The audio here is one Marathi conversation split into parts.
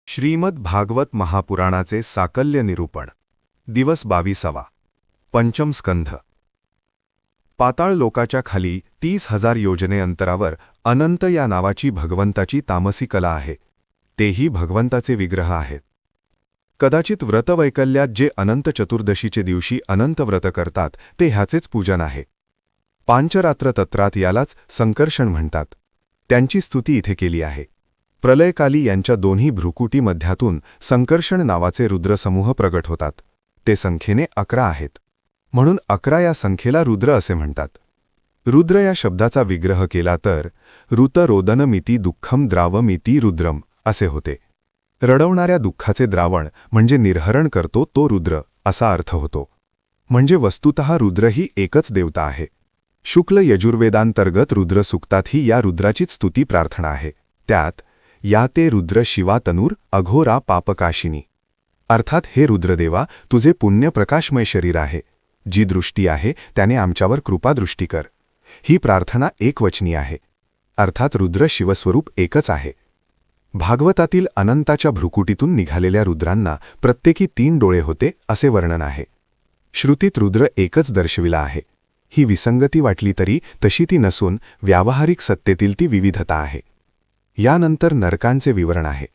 श्रीमद भागवत महापुराणाचे साकल्य निरूपण दिवस 22वा पंचम स्कंध पाताळ लोकाच्या खाली 30,000 योजने अंतरावर अनंत या नावाची भगवंताची तामसी कला आहे. तेही भगवंताचे विग्रह आहेत. कदाचित व्रतवैकल्यात जे अनंत चतुर्दशीचे दिवशी अनंत व्रत करतात ते ह्याचेच पूजन आहे. पांचरात्र तत्रात यालाच संकर्षण म्हणतात. त्यांची स्तुती इथे केली आहे. प्रलयकाली यांच्या दोन्ही भ्रुकुटीमध्यातून संकर्षण नावाचे रुद्रसमूह प्रगट होतात. ते संख्येने 11 आहेत. म्हणून 11 या संख्येला रुद्र असे म्हणतात. रुद्र या शब्दाचा विग्रह केला तर ऋतरोदनमिती दुःखम द्रावमिती रुद्रम असे होते. रडवणाऱ्या दुःखाचे द्रावण म्हणजे निर्हरण करतो तो रुद्र असा अर्थ होतो. म्हणजे वस्तुतः रुद्र ही एकच देवता आहे. शुक्ल यजुर्वेदांतर्गत रुद्रसूक्तातही या रुद्राचीच स्तुती प्रार्थना आहे. त्यात या ते रुद्र शिवा तनूर अघोरा पापकाशिनी, अर्थात हे रुद्रदेवा तुझे पुण्यप्रकाशमय शरीर आहे, जी दृष्टी आहे त्याने आमच्यावर कृपादृष्टी कर. ही प्रार्थना एकवचनी आहे. अर्थात रुद्र शिवस्वरूप एकच आहे. भागवतातील अनंताच्या भ्रुकुटीतून निघालेल्या रुद्रांना प्रत्येकी 3 डोळे होते असे वर्णन आहे. श्रुतीत रुद्र एकच दर्शविला आहे. ही विसंगती वाटली तरी तशी ती नसून व्यावहारिक सत्तेतील ती विविधता आहे. यानंतर नरकांचे विवरण आहे.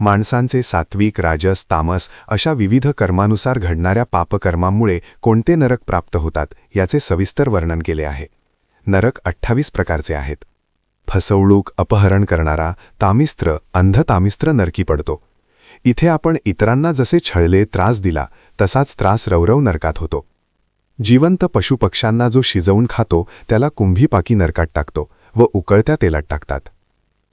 माणसांचे सात्विक राजस तामस अशा विविध कर्मानुसार घडणाऱ्या पापकर्मांमुळे कोणते नरक प्राप्त होतात याचे सविस्तर वर्णन केले आहे. नरक 28 प्रकारचे आहेत. फसवणूक अपहरण करणारा तामिस्त्र अंधतामिस्त्र नरकी पडतो. इथे आपण इतरांना जसे छळले त्रास दिला तसाच त्रास रौरव नरकात होतो. जिवंत पशुपक्ष्यांना जो शिजवून खातो त्याला कुंभीपाकी नरकात टाकतो व उकळत्या तेलात टाकतात.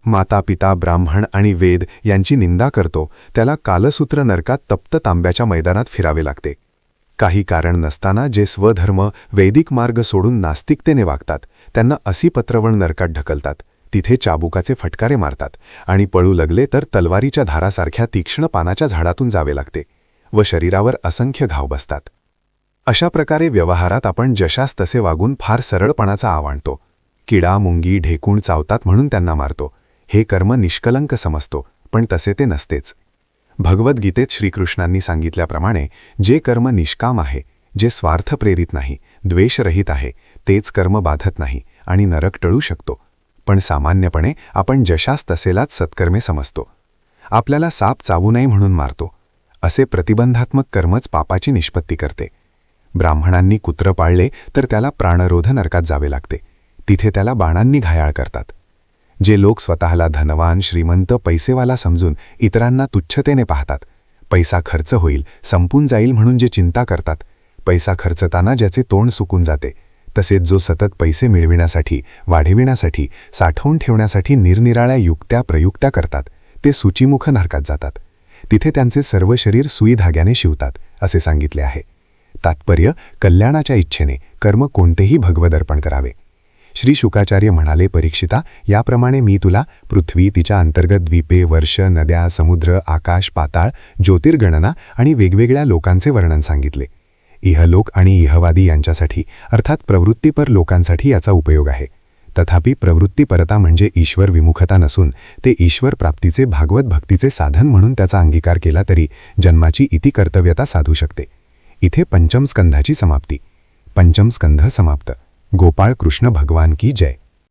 माता पिता ब्राह्मण आणि वेद यांची निंदा करतो त्याला कालसूत्र नरकात तप्त तांब्याच्या मैदानात फिरावे लागते. काही कारण नसताना जे स्वधर्म वैदिक मार्ग सोडून नास्तिकतेने वागतात त्यांना असी पत्रवण नरकात ढकलतात. तिथे चाबुकाचे फटकारे मारतात आणि पळू लागले तर तलवारीच्या धारासारख्या तीक्ष्ण पानाच्या झाडातून जावे लागते व शरीरावर असंख्य घाव बसतात. अशा प्रकारे व्यवहारात आपण जशास तसे वागून फार सरळपणाचा आवाणतो. किडा मुंगी ढेकूण चावतात म्हणून त्यांना मारतो. हे कर्म निष्कलंक समजतो, पण तसे ते नसतेच. भगवद्गीतेत श्रीकृष्णांनी सांगितल्याप्रमाणे जे कर्म निष्काम आहे, जे स्वार्थप्रेरित नाही, द्वेषरहित आहे, तेच कर्म बाधत नाही आणि नरक टळू शकतो. पण सामान्यपणे आपण जशास तसेलाच सत्कर्मे समजतो. आपल्याला साप चावू नये म्हणून मारतो. असे प्रतिबंधात्मक कर्मच पापाची निष्पत्ती करते. ब्राह्मणांनी कुत्र पाळले तर त्याला प्राणरोध नरकात जावे लागते. तिथे त्याला बाणांनी घायाळ करतात. जे लोक स्वतःला धनवान श्रीमंत पैसेवाला समजून इतरांना तुच्छतेने पाहतात, पैसा खर्च होईल संपून जाईल म्हणून जे चिंता करतात, पैसा खर्चताना ज्याचे तोंड सुकून जाते, तसेच जो सतत पैसे मिळविण्यासाठी वाढविण्यासाठी साठवून ठेवण्यासाठी निरनिराळ्या युक्त्या प्रयुक्त्या करतात, ते सूचीमुख नरकात जातात. तिथे त्यांचे सर्व शरीर सुई धाग्याने शिवतात असे सांगितले आहे. तात्पर्य कल्याणाच्या इच्छेने कर्म कोणतेही भगवदर्पण करावे. श्री शुकाचार्य म्हणाले, परीक्षिता, याप्रमाणे मी तुला पृथ्वी तिच्या अंतर्गत द्वीपे वर्ष नद्या समुद्र आकाश पाताळ ज्योतिर्गणना आणि वेगवेगळ्या लोकांचे वर्णन सांगितले. इहलोक आणि इहवादी यांच्यासाठी अर्थात प्रवृत्तीपर लोकांसाठी याचा उपयोग आहे. तथापि प्रवृत्तीपरता म्हणजे ईश्वर विमुखता नसून ते ईश्वर प्राप्तीचे भागवत भक्तीचे साधन म्हणून त्याचा अंगीकार केला तरी जन्माची इति कर्तव्यता साधू शकते. इथे पंचम स्कंधाची समाप्ती. पंचम स्कंध समाप्त. गोपाळ कृष्ण भगवान की जय.